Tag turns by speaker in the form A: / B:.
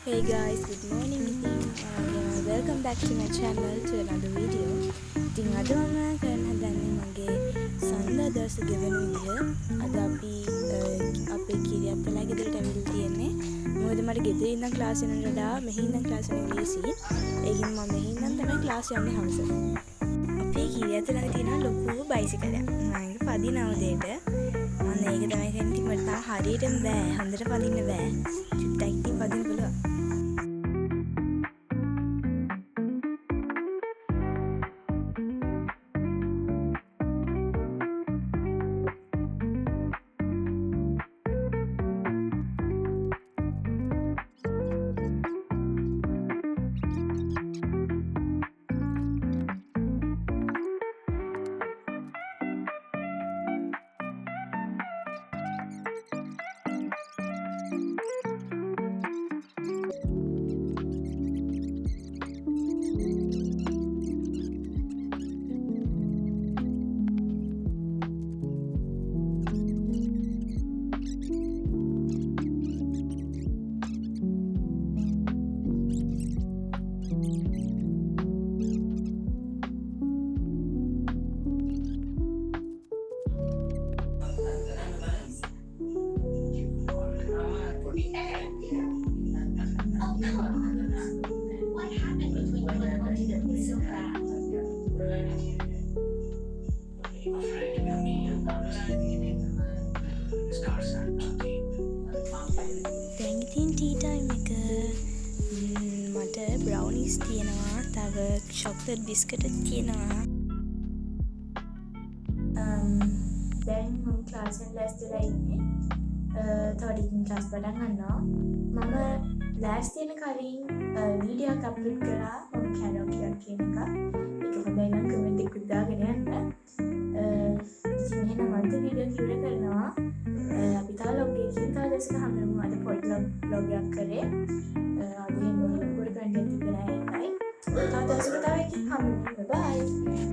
A: Hey guys, good morning. Welcome back to my channel to another video. ඉතින් අද මම කරන්න හදන්නේ මගේ සඳ දවස ගෙවන විදිය. අද අපි අපේ කිරියත්තලා ගෙදරට ඇවිල්ලා තියෙන්නේ. මොකද මට ගෙදර ඉඳන් ක්ලාස් යනට වඩා මෙහි ඉඳන් ක්ලාස් යන ලේසි. ඒකින් මම මෙහි ඉඳන් තමයි ක්ලාස් යන්නේ හවස. අපේ කිරියත්තලා ළඟ තියෙන ලොකු බයිසිකලයක්. මම ඒක පදිනවා උදේට. අන්න ඒක තමයි කියන්නේ මට තාම හරියටම බෑ. හොඳට පදින්න බෑ. චුට්ටක් ඉතින් පදින්න පුළුවන්. දැන් ඉතින් ටී ටයිම් එක මට බ්‍රවුනිස් තියෙනවා තව චොක්ලට් බිස්කට් තියෙනවා දැන් මම ක්ලාස් එකෙන් ලෑස්තිලා ඉන්නේ තවටින් ක්ලාස් පටන් ගන්නවා මම ලෑස්ති වෙන කලින් වීඩියෝ එකක් අප්ලෝඩ් කරා මම කැරෝකියක් කියන එක ඒක හොඳයි නම් කමෙන්ට් එකක් දාගෙන යන්න ඉතින් එහෙනම් අද වීඩියෝ එක ඉවර කරනවා අපි තව ලොග් එකකින් තව දවසක හම්බෙමු අද පොඩි ලොග් එකක් කරේ අද එහෙම පොඩි කන්ටෙන්ට් එකක් නෑ ඒකයි තව දවසක තව එකකින් හම්බෙමු බයි